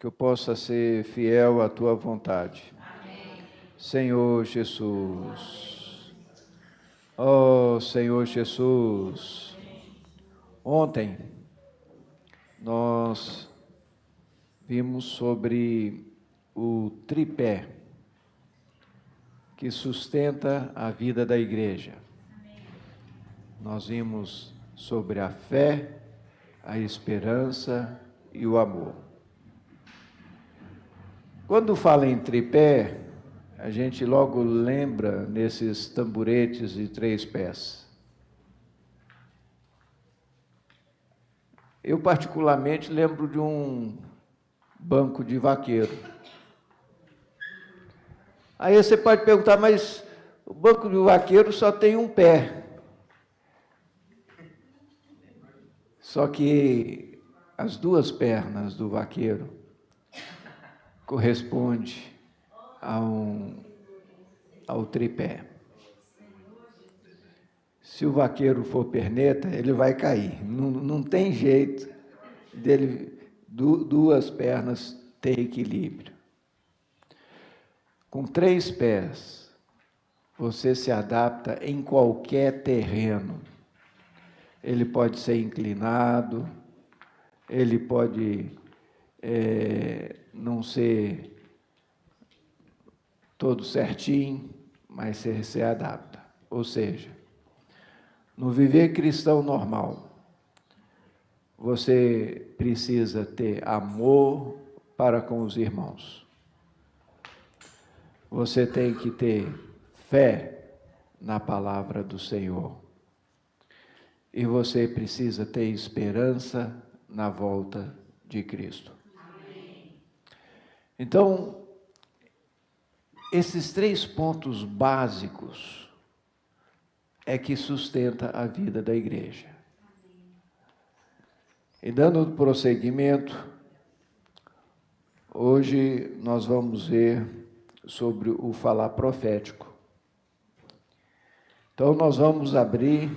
que eu possa ser fiel à tua vontade. Amém. Senhor Jesus. Oh, Senhor Jesus. Ontem nós vimos sobre o tripé que sustenta a vida da igreja. Nós vimos sobre a fé, a esperança e o amor. Quando fala em tripé, a gente logo lembra nesses tamboretes de 3 pés. Eu particularmente lembro de um banco de vaqueiro. Aí você pode perguntar, mas o banco de vaqueiro só tem um pé. Só que as 2 pernas do vaqueiro correspondem ao tripé. Se o vaqueiro for perneta, ele vai cair. Não tem jeito dele, 2 pernas, ter equilíbrio. Com 3 pés, você se adapta em qualquer terreno. Ele pode ser inclinado, ele pode não ser todo certinho, mas você se adapta. Ou seja, no viver cristão normal, você precisa ter amor para com os irmãos. Você tem que ter fé na palavra do Senhor. E você precisa ter esperança na volta de Cristo. Amém. Então, esses 3 pontos básicos é que sustenta a vida da igreja. E dando prosseguimento, hoje nós vamos ver sobre o falar profético. Então nós vamos abrir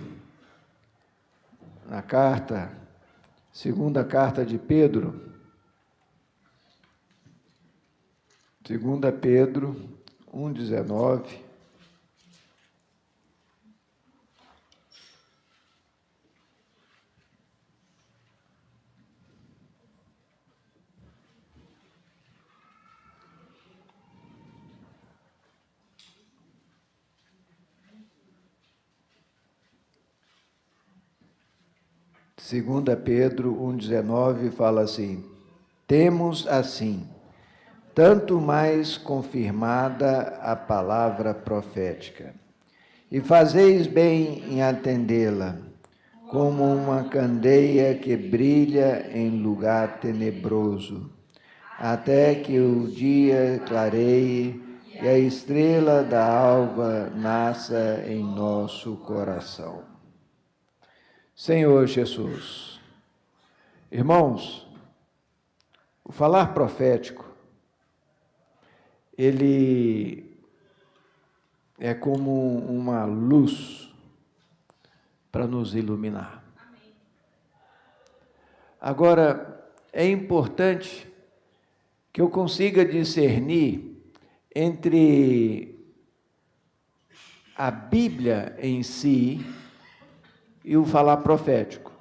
na segunda carta de Pedro, 2 Pedro 1,19. Segunda Pedro 1,19 fala assim: temos assim, tanto mais confirmada a palavra profética, e fazeis bem em atendê-la, como uma candeia que brilha em lugar tenebroso, até que o dia clareie e a estrela da alva nasça em nosso coração. Senhor Jesus, irmãos, o falar profético, ele é como uma luz para nos iluminar. Agora, é importante que eu consiga discernir entre a Bíblia em si e o falar profético.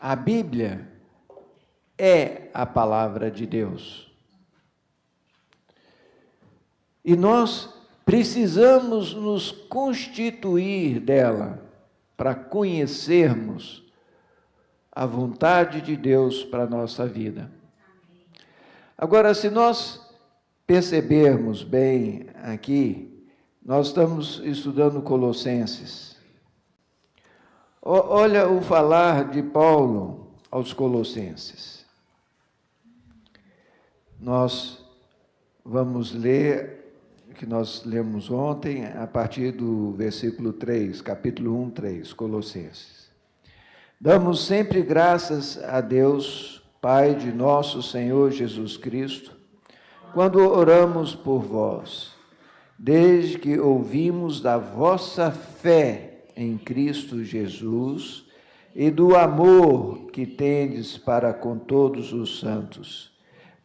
A Bíblia é a palavra de Deus. E nós precisamos nos constituir dela para conhecermos a vontade de Deus para a nossa vida. Agora, se nós percebermos bem aqui, nós estamos estudando Colossenses. Olha o falar de Paulo aos Colossenses. Nós vamos ler o que nós lemos ontem, a partir do versículo 3, capítulo 1, 3, Colossenses. Damos sempre graças a Deus, Pai de nosso Senhor Jesus Cristo, quando oramos por vós, desde que ouvimos da vossa fé em Cristo Jesus e do amor que tendes para com todos os santos,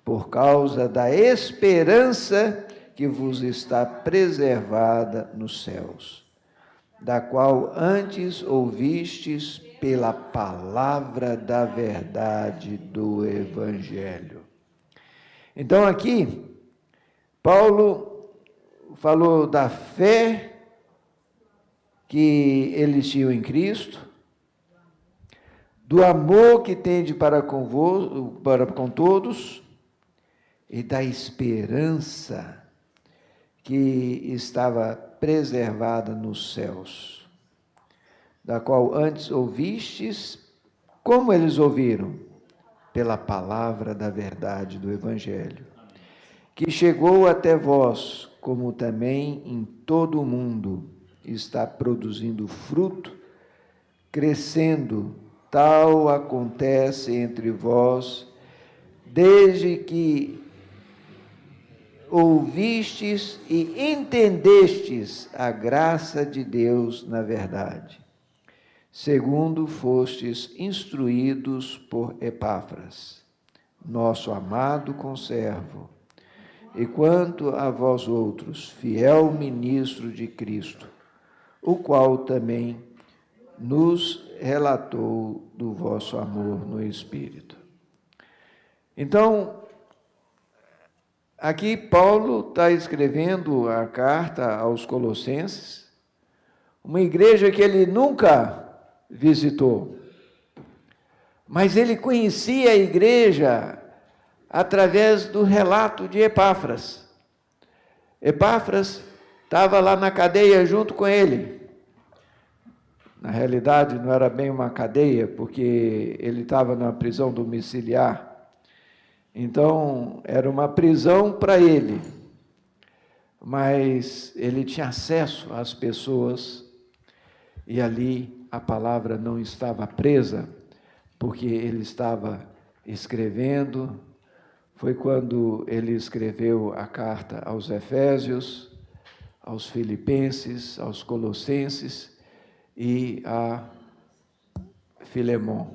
por causa da esperança que vos está preservada nos céus, da qual antes ouvistes pela palavra da verdade do Evangelho. Então aqui, Paulo falou da fé que eles tinham em Cristo, do amor que tende para com todos e da esperança que estava preservada nos céus, da qual antes ouvistes. Como eles ouviram? Pela palavra da verdade do Evangelho, que chegou até vós, como também em todo o mundo está produzindo fruto, crescendo. Tal acontece entre vós, desde que ouvistes e entendestes a graça de Deus na verdade, segundo fostes instruídos por Epáfras, nosso amado conservo, e quanto a vós outros, fiel ministro de Cristo, o qual também nos relatou do vosso amor no Espírito. Então, aqui Paulo está escrevendo a carta aos Colossenses, uma igreja que ele nunca visitou, mas ele conhecia a igreja através do relato de Epáfras. Epáfras estava lá na cadeia junto com ele. Na realidade, não era bem uma cadeia, porque ele estava na prisão domiciliar. Então, era uma prisão para ele. Mas ele tinha acesso às pessoas, e ali a palavra não estava presa, porque ele estava escrevendo. Foi quando ele escreveu a carta aos Efésios, aos Filipenses, aos Colossenses e a Filemon.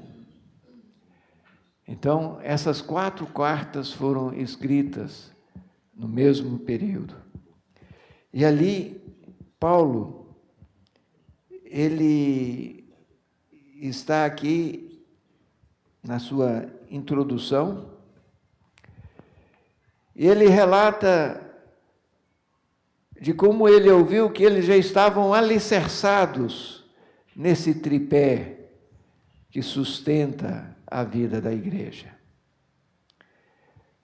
Então, essas 4 cartas foram escritas no mesmo período. E ali, Paulo, ele está aqui na sua introdução, e ele relata de como ele ouviu que eles já estavam alicerçados nesse tripé que sustenta a vida da igreja.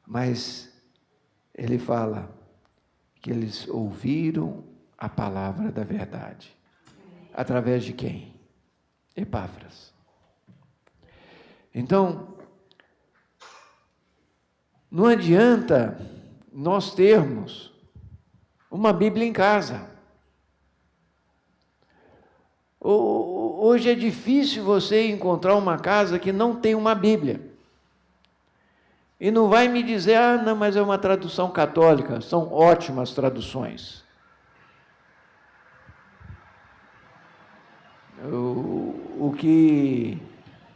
Mas ele fala que eles ouviram a palavra da verdade. Através de quem? Epáfras. Então, não adianta nós termos uma Bíblia em casa. Hoje é difícil você encontrar uma casa que não tem uma Bíblia. E não vai me dizer, não, mas é uma tradução católica. São ótimas traduções. O que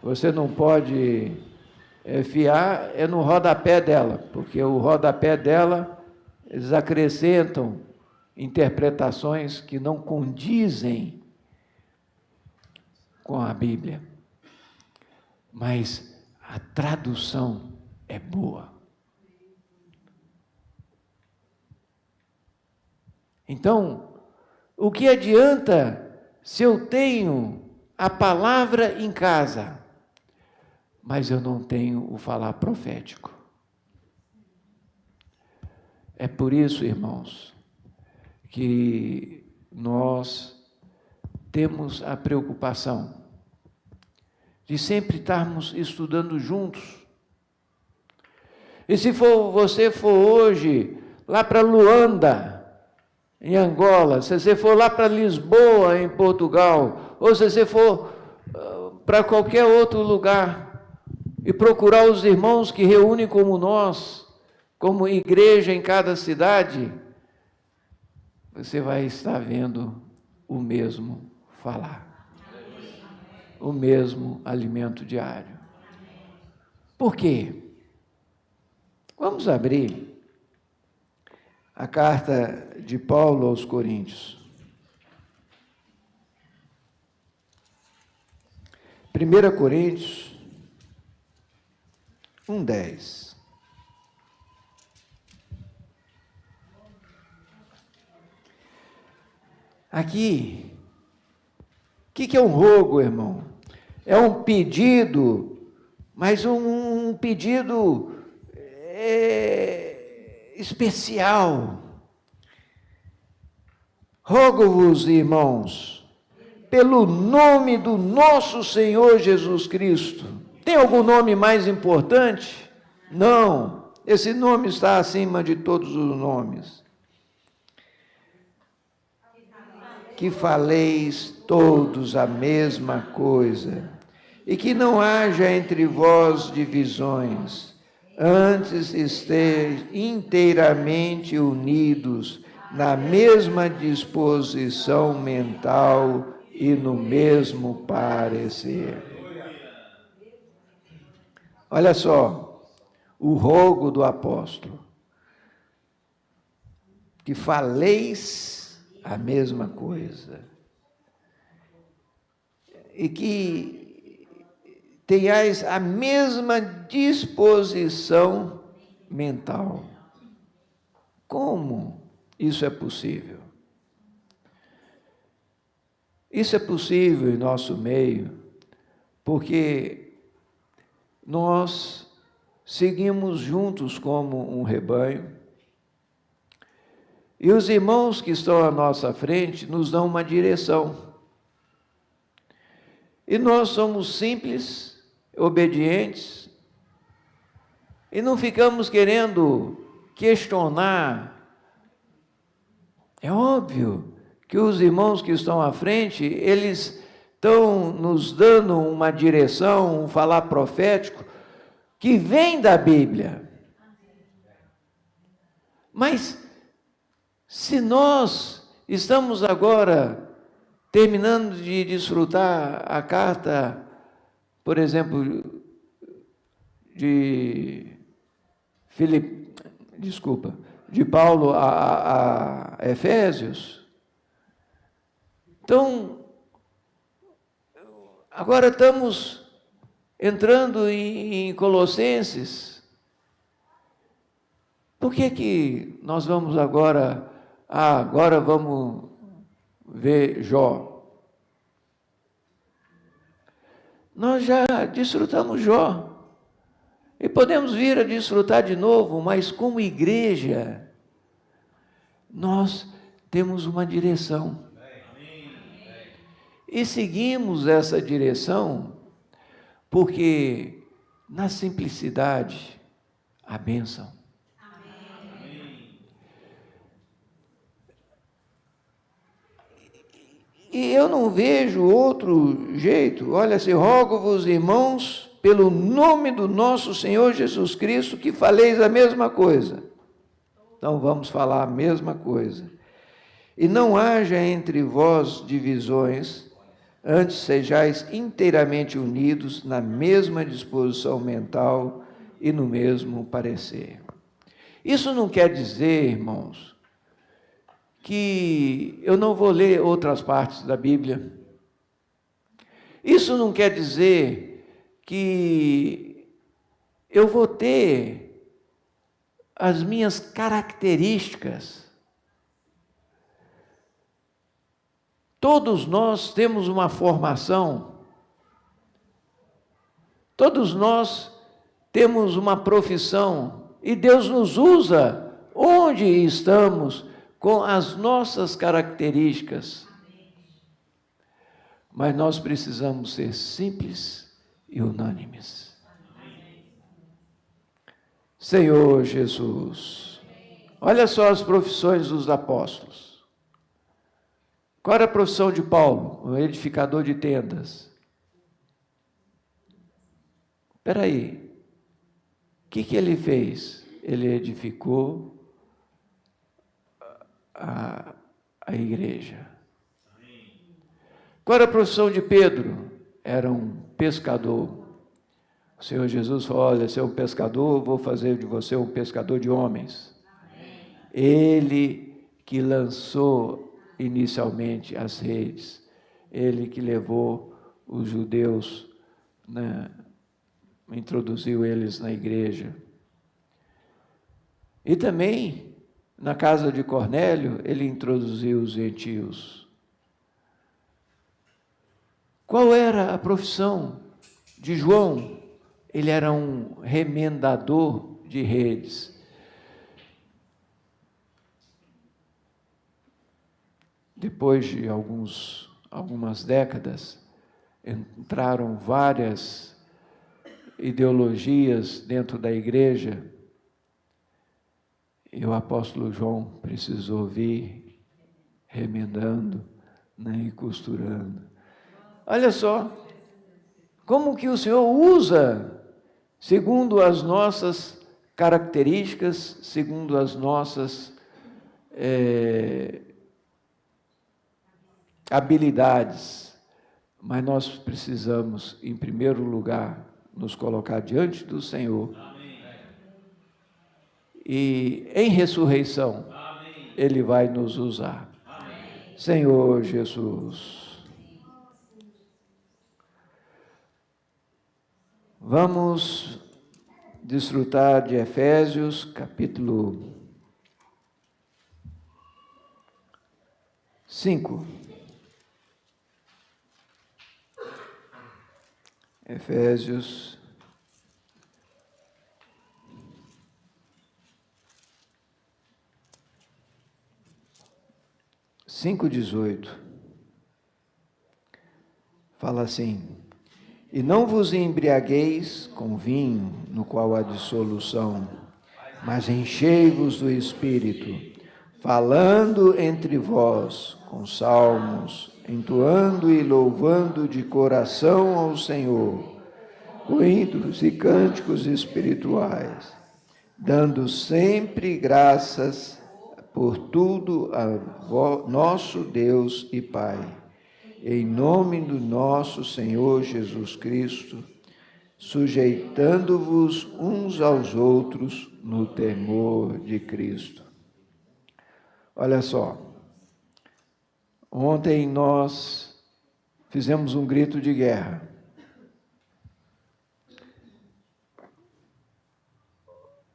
você não pode fiar é no rodapé dela, porque o rodapé dela, eles acrescentam interpretações que não condizem com a Bíblia. Mas a tradução é boa. Então, o que adianta se eu tenho a palavra em casa, mas eu não tenho o falar profético? É por isso, irmãos, que nós temos a preocupação de sempre estarmos estudando juntos. E se você for hoje lá para Luanda, em Angola, se você for lá para Lisboa, em Portugal, ou se você for para qualquer outro lugar e procurar os irmãos que reúnem como nós, como igreja em cada cidade, você vai estar vendo o mesmo falar, o mesmo alimento diário. Por quê? Vamos abrir a carta de Paulo aos Coríntios. 1 Coríntios 1:10. Aqui, o que é um rogo, irmão? É um pedido, mas um pedido especial. Rogo-vos, irmãos, pelo nome do nosso Senhor Jesus Cristo. Tem algum nome mais importante? Não. Esse nome está acima de todos os nomes. Que faleis todos a mesma coisa, e que não haja entre vós divisões, antes estejais inteiramente unidos na mesma disposição mental e no mesmo parecer. Olha só, o rogo do apóstolo. Que faleis a mesma coisa. E que tenhais a mesma disposição mental. Como isso é possível? Isso é possível em nosso meio, porque nós seguimos juntos como um rebanho, e os irmãos que estão à nossa frente nos dão uma direção. E nós somos simples, obedientes, e não ficamos querendo questionar. É óbvio que os irmãos que estão à frente, eles estão nos dando uma direção, um falar profético, que vem da Bíblia. Mas se nós estamos agora terminando de desfrutar a carta, por exemplo, de Paulo a Efésios, então, agora estamos entrando em Colossenses. Por que nós vamos agora vamos ver Jó? Nós já desfrutamos Jó. E podemos vir a desfrutar de novo, mas como igreja, nós temos uma direção. E seguimos essa direção, porque na simplicidade, a bênção. E eu não vejo outro jeito. Olha, se rogo-vos, irmãos, pelo nome do nosso Senhor Jesus Cristo, que faleis a mesma coisa. Então vamos falar a mesma coisa. E não haja entre vós divisões, antes sejais inteiramente unidos na mesma disposição mental e no mesmo parecer. Isso não quer dizer, irmãos, que eu não vou ler outras partes da Bíblia. Isso não quer dizer que eu vou ter as minhas características. Todos nós temos uma formação, todos nós temos uma profissão, e Deus nos usa onde estamos, com as nossas características. Mas nós precisamos ser simples e unânimes. Senhor Jesus, olha só as profissões dos apóstolos. Qual era a profissão de Paulo? Um edificador de tendas. Espera aí, o que ele fez? Ele edificou a igreja. Qual era a profissão de Pedro? Era um pescador. O Senhor Jesus falou: olha, você é um pescador, vou fazer de você um pescador de homens. Amém. Ele que lançou inicialmente as redes, ele que levou os judeus, né, introduziu eles na igreja. E também, na casa de Cornélio, ele introduziu os gentios. Qual era a profissão de João? Ele era um remendador de redes. Depois de algumas décadas, entraram várias ideologias dentro da igreja, e o apóstolo João precisou vir remendando, né, e costurando. Olha só, como que o Senhor usa, segundo as nossas características, segundo as nossas habilidades, mas nós precisamos, em primeiro lugar, nos colocar diante do Senhor. Amém. E em ressurreição, amém, Ele vai nos usar. Amém. Senhor Jesus. Vamos desfrutar de Efésios, capítulo 5. Efésios 5:18. Fala assim: e não vos embriagueis com vinho, no qual há dissolução, mas enchei-vos do Espírito, falando entre vós com salmos, entoando e louvando de coração ao Senhor, com hinos e cânticos espirituais, dando sempre graças por tudo a nosso Deus e Pai, em nome do nosso Senhor Jesus Cristo, sujeitando-vos uns aos outros no temor de Cristo. Olha só, ontem nós fizemos um grito de guerra.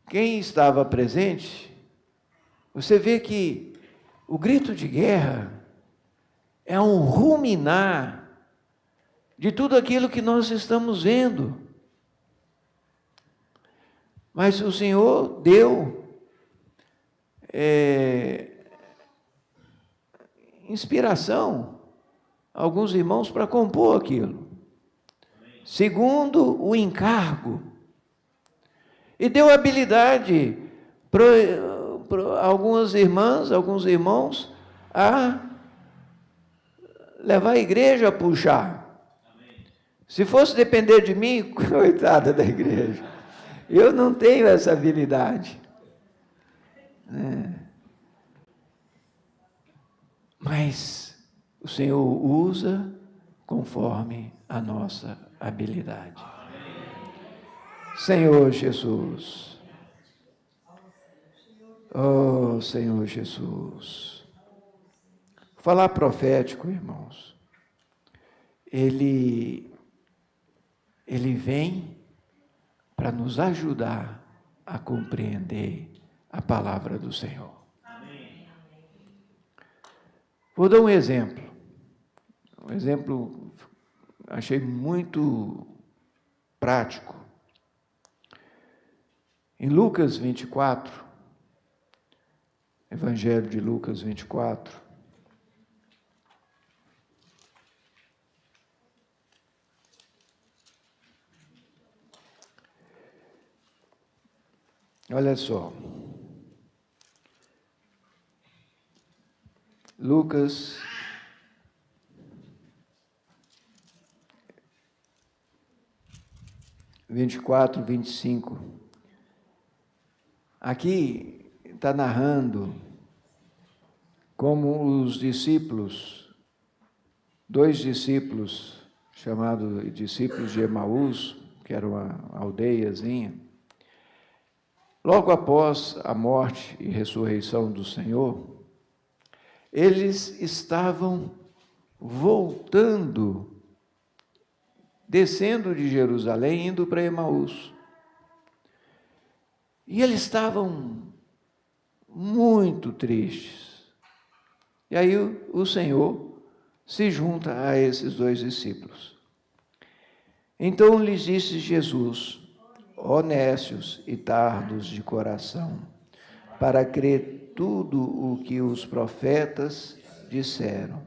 Quem estava presente, você vê que o grito de guerra é um ruminar de tudo aquilo que nós estamos vendo. Mas o Senhor deu inspiração a alguns irmãos para compor aquilo, segundo o encargo, e deu habilidade para algumas irmãs, alguns irmãos, a levar a igreja a puxar. Amém. Se fosse depender de mim, coitada da igreja, eu não tenho essa habilidade. Mas o Senhor usa conforme a nossa habilidade. Amém. Senhor Jesus. Oh, Senhor Jesus. Falar profético, irmãos, ele vem para nos ajudar a compreender a palavra do Senhor. Amém. Vou dar um exemplo. Um exemplo, achei muito prático. Em Lucas 24, Evangelho de Lucas 24, olha só, Lucas 24, 25. Aqui está narrando como os discípulos, dois discípulos, chamados discípulos de Emaús, que era uma aldeiazinha. Logo após a morte e ressurreição do Senhor, eles estavam voltando, descendo de Jerusalém, indo para Emaús. E eles estavam muito tristes. E aí o Senhor se junta a esses dois discípulos. Então lhes disse Jesus: ó nécios e tardos de coração, para crer tudo o que os profetas disseram.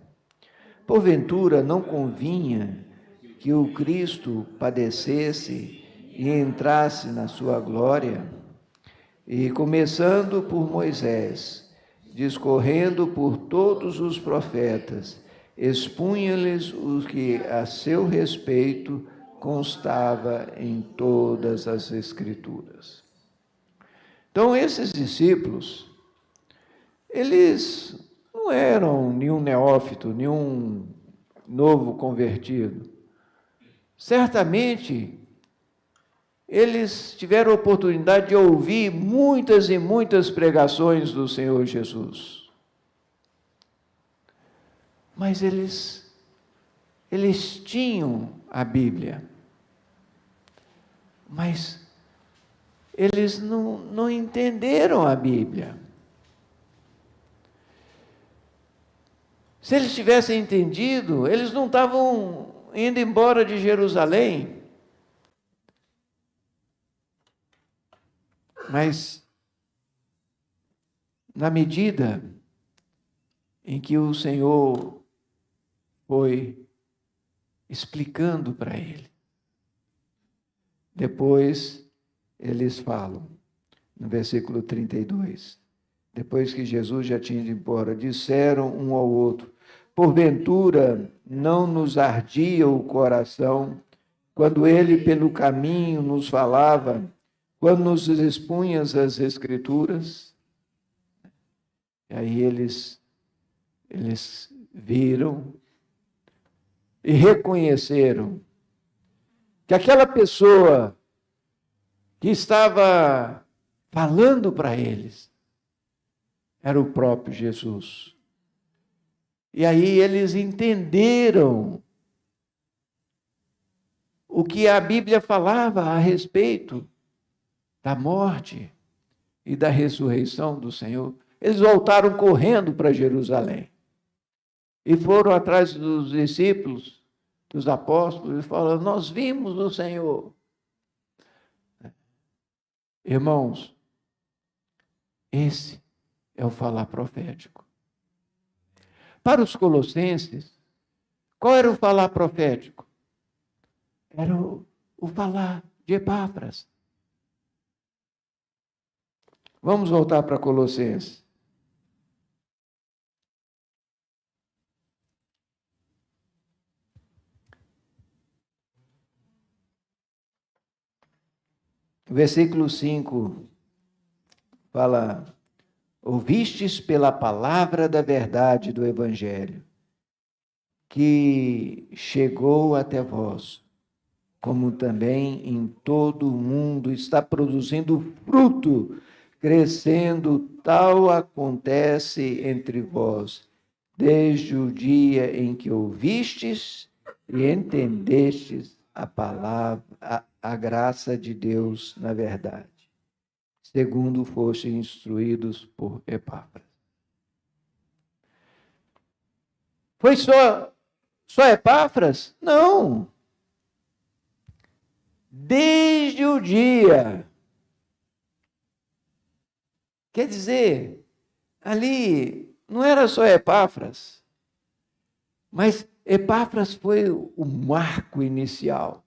Porventura não convinha que o Cristo padecesse e entrasse na sua glória? E começando por Moisés, discorrendo por todos os profetas, expunha-lhes o que a seu respeito constava em todas as Escrituras. Então, esses discípulos, eles não eram nenhum neófito, nenhum novo convertido. Certamente, eles tiveram a oportunidade de ouvir muitas e muitas pregações do Senhor Jesus. Mas eles tinham a Bíblia, mas eles não entenderam a Bíblia. Se eles tivessem entendido, eles não estavam indo embora de Jerusalém. Mas, na medida em que o Senhor foi explicando para ele, depois eles falam, no versículo 32, depois que Jesus já tinha ido embora, disseram um ao outro: porventura não nos ardia o coração quando ele pelo caminho nos falava, quando nos expunha as Escrituras? E aí eles viram e reconheceram que aquela pessoa que estava falando para eles era o próprio Jesus. E aí eles entenderam o que a Bíblia falava a respeito da morte e da ressurreição do Senhor. Eles voltaram correndo para Jerusalém e foram atrás dos discípulos, dos apóstolos, e falaram: nós vimos o Senhor. Irmãos, esse é o falar profético. Para os colossenses, qual era o falar profético? Era o falar de Epáfras. Vamos voltar para Colossenses. Versículo 5 fala: ouvistes pela palavra da verdade do Evangelho, que chegou até vós, como também em todo o mundo está produzindo fruto, crescendo, tal acontece entre vós, desde o dia em que ouvistes e entendestes a palavra, a graça de Deus na verdade, segundo fostes instruídos por Epáfras. Foi só Epáfras? Não. Desde o dia. Quer dizer, ali não era só Epáfras, mas Epáfras foi o marco inicial.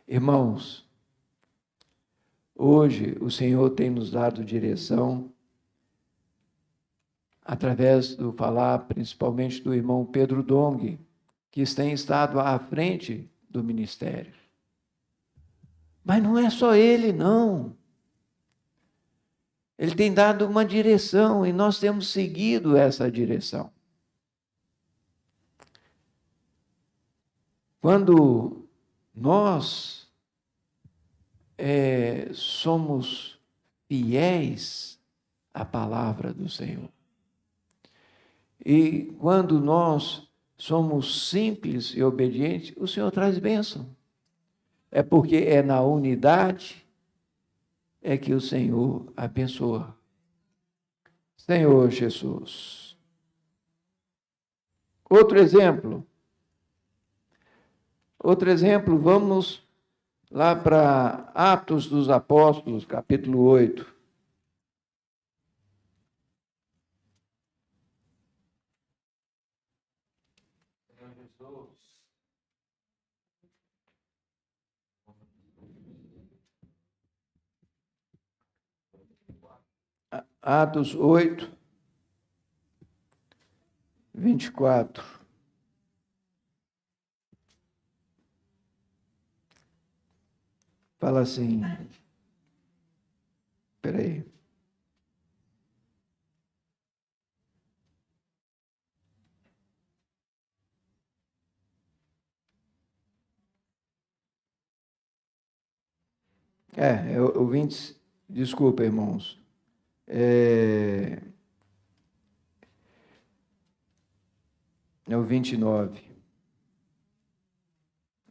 Irmãos, hoje o Senhor tem nos dado direção através do falar, principalmente do irmão Pedro Dong, que tem estado à frente do ministério. Mas não é só ele, não. Ele tem dado uma direção e nós temos seguido essa direção. Quando nós somos fiéis à palavra do Senhor. E quando nós somos simples e obedientes, o Senhor traz bênção. É porque é na unidade que o Senhor abençoa. Senhor Jesus. Outro exemplo, vamos lá para Atos dos Apóstolos, capítulo 8. Atos 8, 24. Fala assim, espera aí. O 20, desculpa, irmãos. É o 29.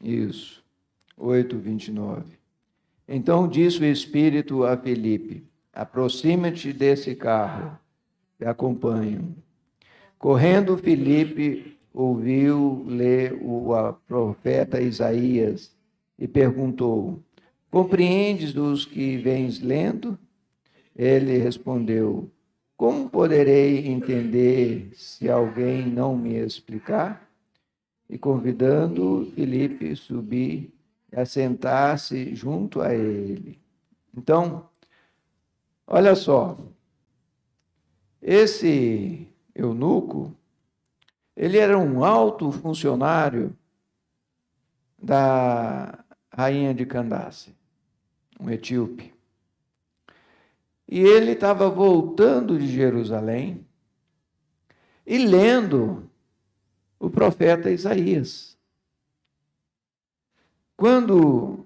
Isso, 8, 29. Então disse o Espírito a Filipe: aproxima-te desse carro, te acompanho. Correndo, Filipe ouviu ler o profeta Isaías e perguntou: compreendes dos que vens lendo? Ele respondeu: como poderei entender se alguém não me explicar? E convidando Filipe, subir e assentar-se junto a ele. Então, olha só, esse eunuco, ele era um alto funcionário da rainha de Candace, um etíope. E ele estava voltando de Jerusalém e lendo o profeta Isaías. Quando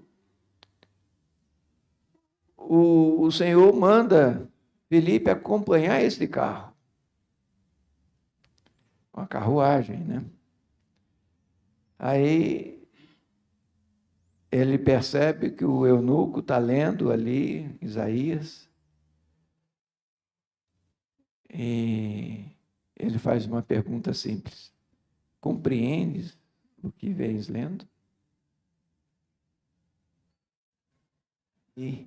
o Senhor manda Filipe acompanhar esse carro, uma carruagem, né? Aí ele percebe que o eunuco está lendo ali Isaías e ele faz uma pergunta simples: compreendes o que vens lendo? E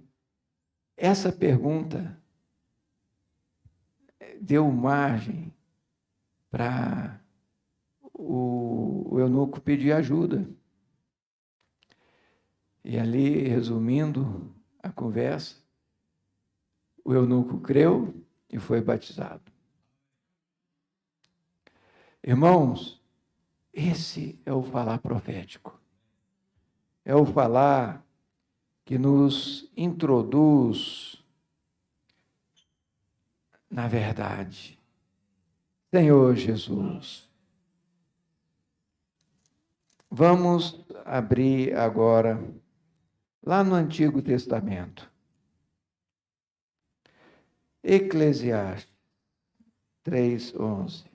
essa pergunta deu margem para o eunuco pedir ajuda. E ali, resumindo a conversa, o eunuco creu e foi batizado. Irmãos, esse é o falar profético. É o falar que nos introduz na verdade. Senhor Jesus. Vamos abrir agora lá no Antigo Testamento. Eclesiastes 3:11.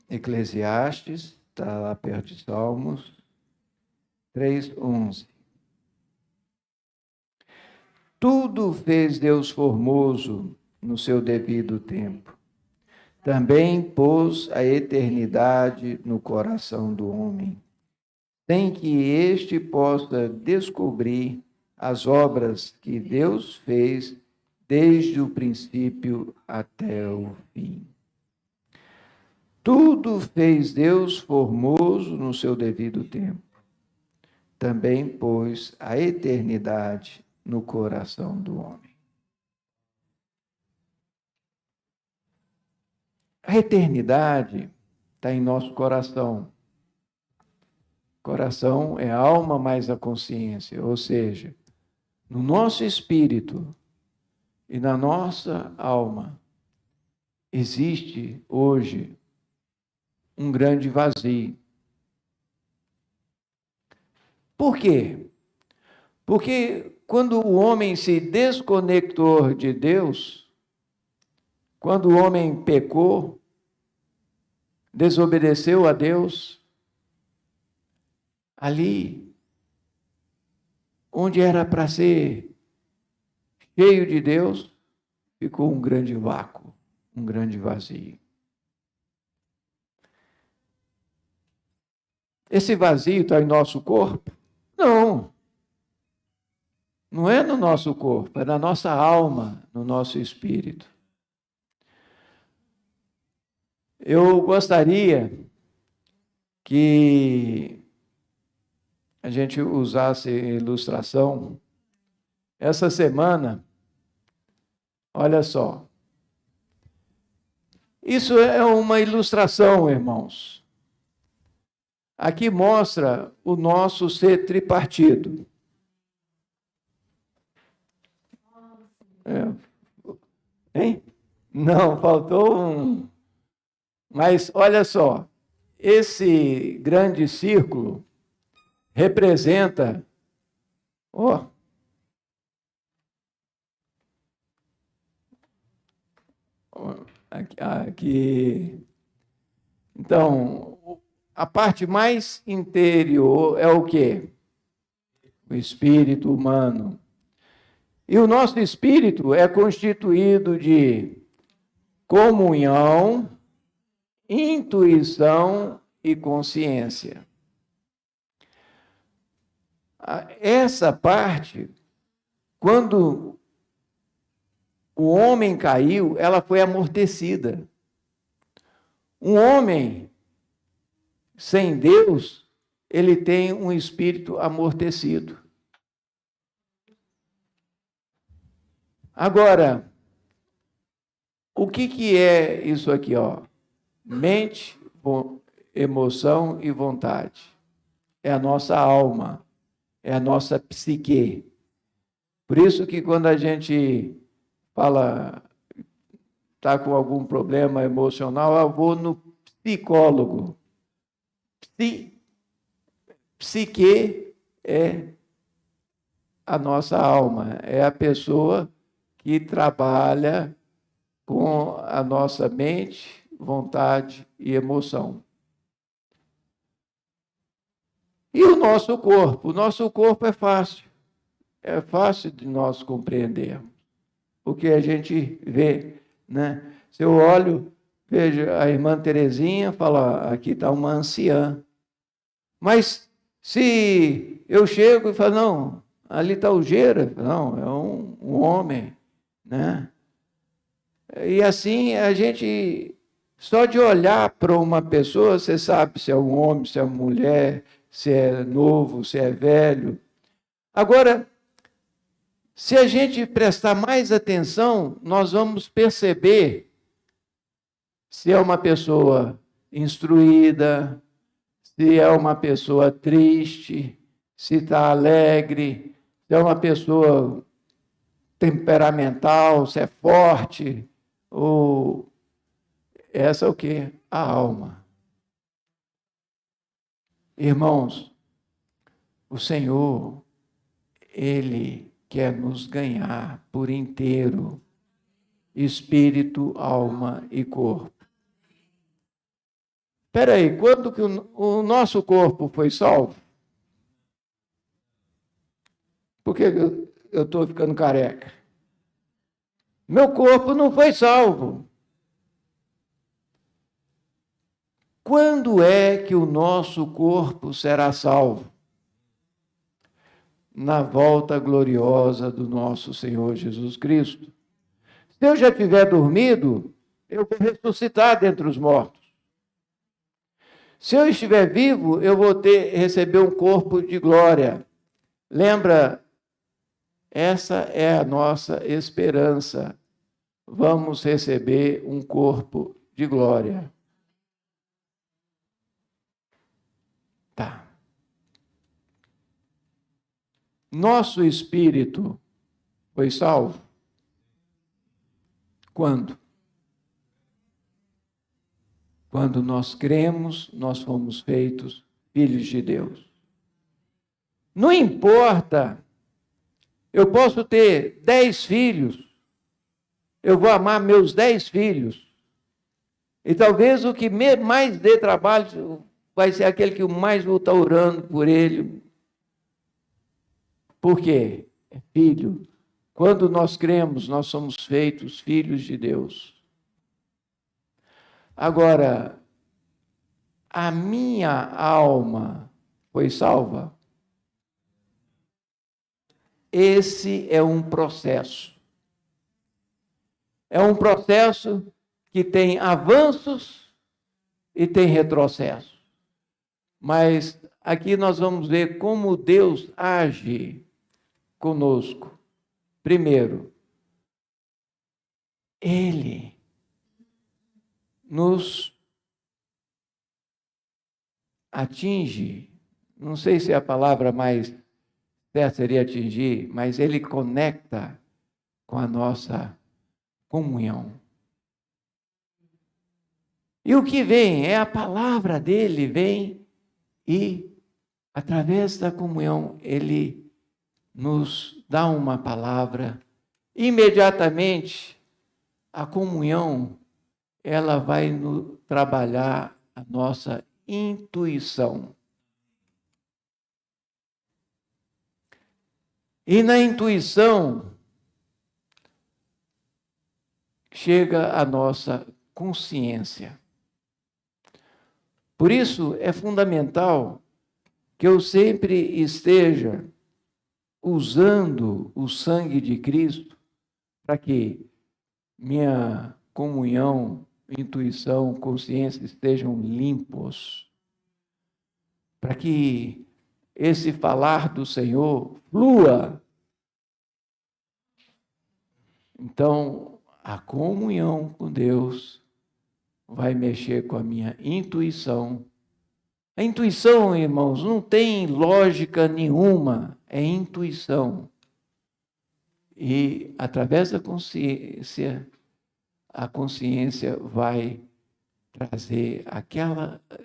Eclesiastes, está lá perto de Salmos, 3:11. Tudo fez Deus formoso no seu devido tempo. Também pôs a eternidade no coração do homem, sem que este possa descobrir as obras que Deus fez desde o princípio até o fim. Tudo fez Deus formoso no seu devido tempo. Também pôs a eternidade no coração do homem. A eternidade está em nosso coração. Coração é a alma mais a consciência, ou seja, no nosso espírito E na nossa alma existe hoje um grande vazio. Por quê? Porque quando o homem se desconectou de Deus, quando o homem pecou, desobedeceu a Deus, ali, onde era para ser cheio de Deus, ficou um grande vácuo, um grande vazio. Esse vazio está em nosso corpo? Não. Não é no nosso corpo, é na nossa alma, no nosso espírito. Eu gostaria que a gente usasse ilustração. Essa semana, olha só. Isso é uma ilustração, irmãos. Aqui mostra o nosso ser tripartido. Hein? Não, faltou um. Mas olha só, esse grande círculo representa, ó, aqui. Então, a parte mais interior é o quê? O espírito humano. E o nosso espírito é constituído de comunhão, intuição e consciência. Essa parte, quando o homem caiu, ela foi amortecida. Um homem sem Deus, ele tem um espírito amortecido. Agora, o que é isso aqui, ó? Mente, emoção e vontade. É a nossa alma, é a nossa psique. Por isso que quando a gente fala, está com algum problema emocional, eu vou no psicólogo. Psique é a nossa alma, é a pessoa que trabalha com a nossa mente, vontade e emoção. E o nosso corpo? O nosso corpo é fácil de nós compreendermos. Porque a gente vê, né? Se eu olho, vejo a irmã Terezinha, fala, aqui está uma anciã. Mas se eu chego e falo, não, ali está o Gera, não, é um homem, né? E assim a gente, só de olhar para uma pessoa, você sabe se é um homem, se é uma mulher, se é novo, se é velho. Agora, se a gente prestar mais atenção, nós vamos perceber se é uma pessoa instruída, se é uma pessoa triste, se está alegre, se é uma pessoa temperamental, se é forte, ou essa é o quê? A alma. Irmãos, o Senhor, Ele quer nos ganhar por inteiro, espírito, alma e corpo. Espera aí, quando que o nosso corpo foi salvo? Por que eu estou ficando careca? Meu corpo não foi salvo. Quando é que o nosso corpo será salvo? Na volta gloriosa do nosso Senhor Jesus Cristo. Se eu já tiver dormido, eu vou ressuscitar dentre os mortos. Se eu estiver vivo, eu vou receber um corpo de glória. Lembra, essa é a nossa esperança. Vamos receber um corpo de glória. Tá. Nosso espírito foi salvo? Quando? Quando nós cremos, nós fomos feitos filhos de Deus. Não importa, eu posso ter 10 filhos, eu vou amar meus 10 filhos, e talvez o que mais dê trabalho vai ser aquele que eu mais vou estar orando por ele. Por quê? É filho. Quando nós cremos, nós somos feitos filhos de Deus. Agora, a minha alma foi salva? Esse é um processo. É um processo que tem avanços e tem retrocessos. Mas aqui nós vamos ver como Deus age conosco. Primeiro, Ele nos atinge, não sei se a palavra mais certa seria atingir, mas Ele conecta com a nossa comunhão. E o que vem é a palavra dele, vem e, através da comunhão, ele nos dá uma palavra. Imediatamente, a comunhão, ela vai trabalhar a nossa intuição. E na intuição, chega a nossa consciência. Por isso, é fundamental que eu sempre esteja usando o sangue de Cristo para que minha comunhão, intuição, consciência estejam limpos, para que esse falar do Senhor flua. Então, a comunhão com Deus vai mexer com a minha intuição. A intuição, irmãos, não tem lógica nenhuma, é intuição. E, através da consciência, a consciência vai trazer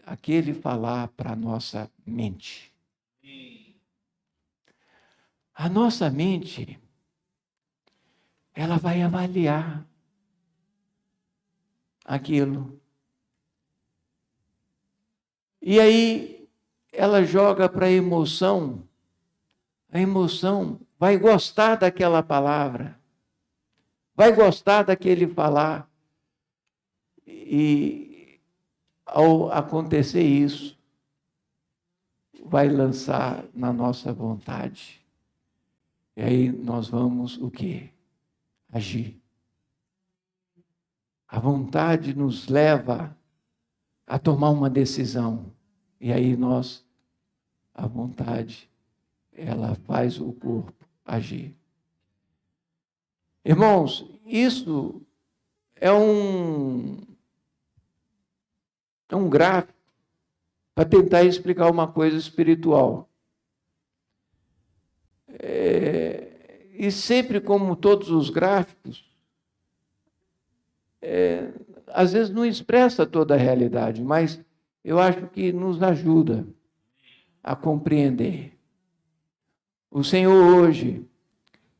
aquele falar para a nossa mente. A nossa mente, ela vai avaliar aquilo. E aí, ela joga para a emoção vai gostar daquela palavra, vai gostar daquele falar. E, ao acontecer isso, vai lançar na nossa vontade. E aí nós vamos o quê? Agir. A vontade nos leva a tomar uma decisão. E aí a vontade, ela faz o corpo agir. Irmãos, isso é um gráfico para tentar explicar uma coisa espiritual. E sempre, como todos os gráficos, às vezes não expressa toda a realidade, mas eu acho que nos ajuda a compreender. O Senhor hoje,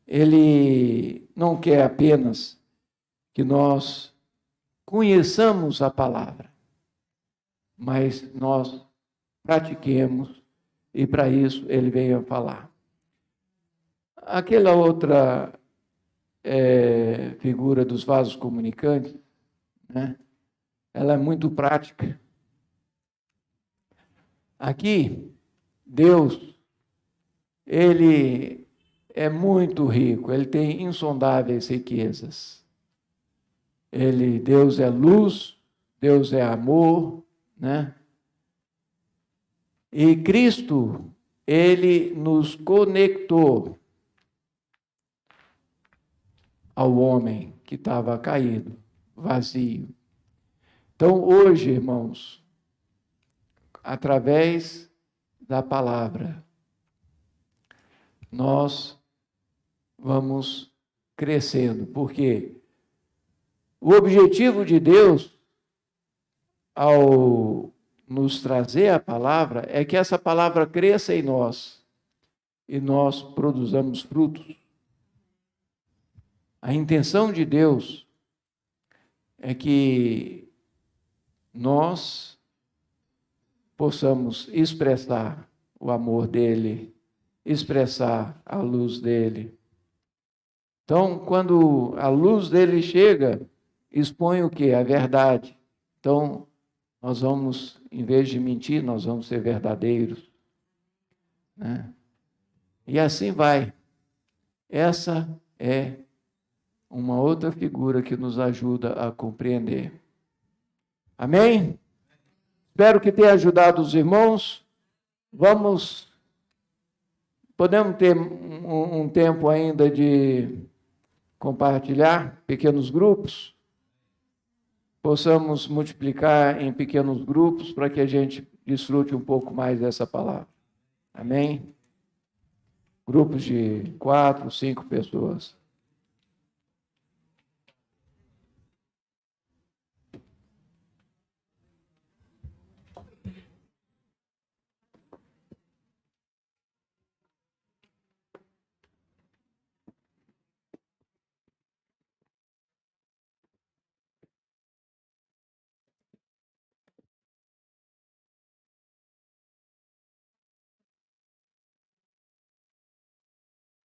Ele não quer apenas que nós conheçamos a palavra, mas nós pratiquemos, e para isso Ele veio a falar. Aquela outra figura dos vasos comunicantes, né? Ela é muito prática. Aqui, Deus, Ele é muito rico, Ele tem insondáveis riquezas. Deus é luz, Deus é amor, né? E Cristo, Ele nos conectou ao homem que estava caído, vazio. Então, hoje, irmãos, através da palavra, nós vamos crescendo, porque O objetivo de Deus, ao nos trazer a palavra, é que essa palavra cresça em nós e nós produzamos frutos. A intenção de Deus é que nós possamos expressar o amor dele, expressar a luz dele. Então, quando a luz dele chega, expõe o quê? A verdade. Então, nós vamos, em vez de mentir, nós vamos ser verdadeiros, né? E assim vai. Essa é uma outra figura que nos ajuda a compreender. Amém? Espero que tenha ajudado os irmãos. Podemos ter um tempo ainda de compartilhar pequenos grupos, possamos multiplicar em pequenos grupos para que a gente desfrute um pouco mais dessa palavra. Amém? Grupos de 4, 5 pessoas.